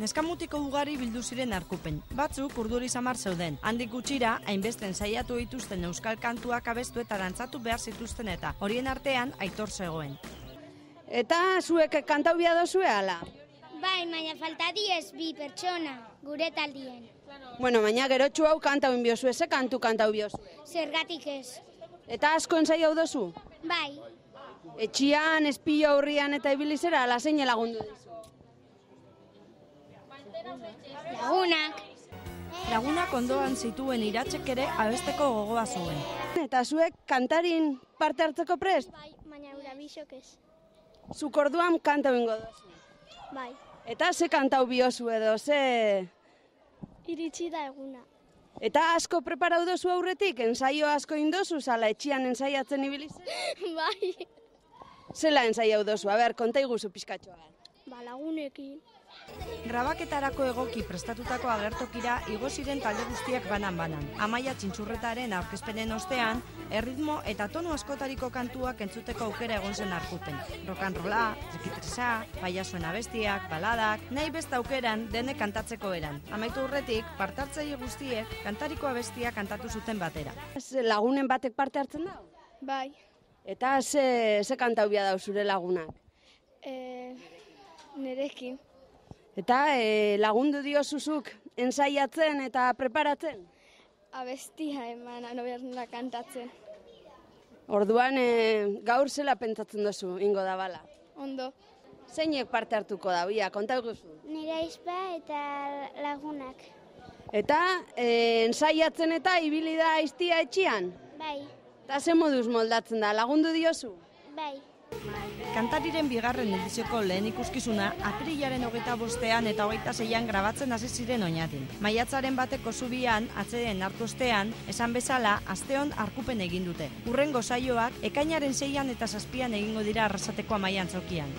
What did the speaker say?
Neskamutiko ugari bildu ziren arkupen. Batzuk urduri samar zeuden. Handik gutxira, hainbesten saiatu dituzten euskal kantuak abestu eta dantzatu behar zituzten eta horien artean Aitor zegoen. Eta zuek kantau bia dozue ala? Bai, baina falta diez bi pertsona, gure taldien. Bueno, baina gerotxu hau kantau inbiozu, ze kantu kantau biozu? Zergatik ez. Eta asko ensai hau dozu? Bai, Etxian, espilo aurrian eta ibilizera, ala zein lagundu dizu? lagunak. Lagunak ondoan zituen iratzek ere abesteko gogoa zuen. Eta zuek kantarin parte hartzeko prest? Bai, baina Eurabisok ez. Zuk orduan kantau ingo dozu. Bai, Eta ze kantau biozu edo, ze... iritsi da eguna. Eta asko preparau dozu aurretik, ensaio asko indozu, zala etxian ensaiatzen ibilizera? Bai. Zela ensaiau dozu, konta iguzu pizkatxoa. Ba, lagunekin. Grabaketarako egoki prestatutako agertokira igo ziren talde guztiak banan-banan. Amaia Txintxurretaren aurkezpenen ostean, erritmo eta tonu askotariko kantuak entzuteko aukera egon zen arkuten. Rock'n'rolla, zikitresa, paiasuen abestiak, baladak, nahi beste aukeran denek kantatzeko eran. Amaitu urretik, partartzaile guztiek kantariko abestia kantatu zuten batera. Lagunen batek parte hartzen da? Bai. Eta ze kantau bia dau zure lagunak? Nerekin. Eta lagundu diozuzuk ensaiatzen eta preparatzen? Abestia eman, anoberna kantatzen. Orduan gaur zela pentsatzen duzu, ingo da bala. Ondo. Zeinek parte hartuko da, bia, konta eguzu? Nire aizpa eta lagunak. Eta ensaiatzen eta ibili da aiztia etxian? Bai, Eta ze moduz moldatzen da, lagundu diozu? bai. Kantariren bigarren edizioko lehen ikuskizuna apirilaren 25 eta 26 grabatzen hasi ziren oinatin. Maiatzaren bateko zubian, atzeen hartu ostean, esan bezala, asteon arkupen egin dute. Hurrengo saioak ekainaren 6 eta 7 egingo dira Arrasateko Amaian Antzokian.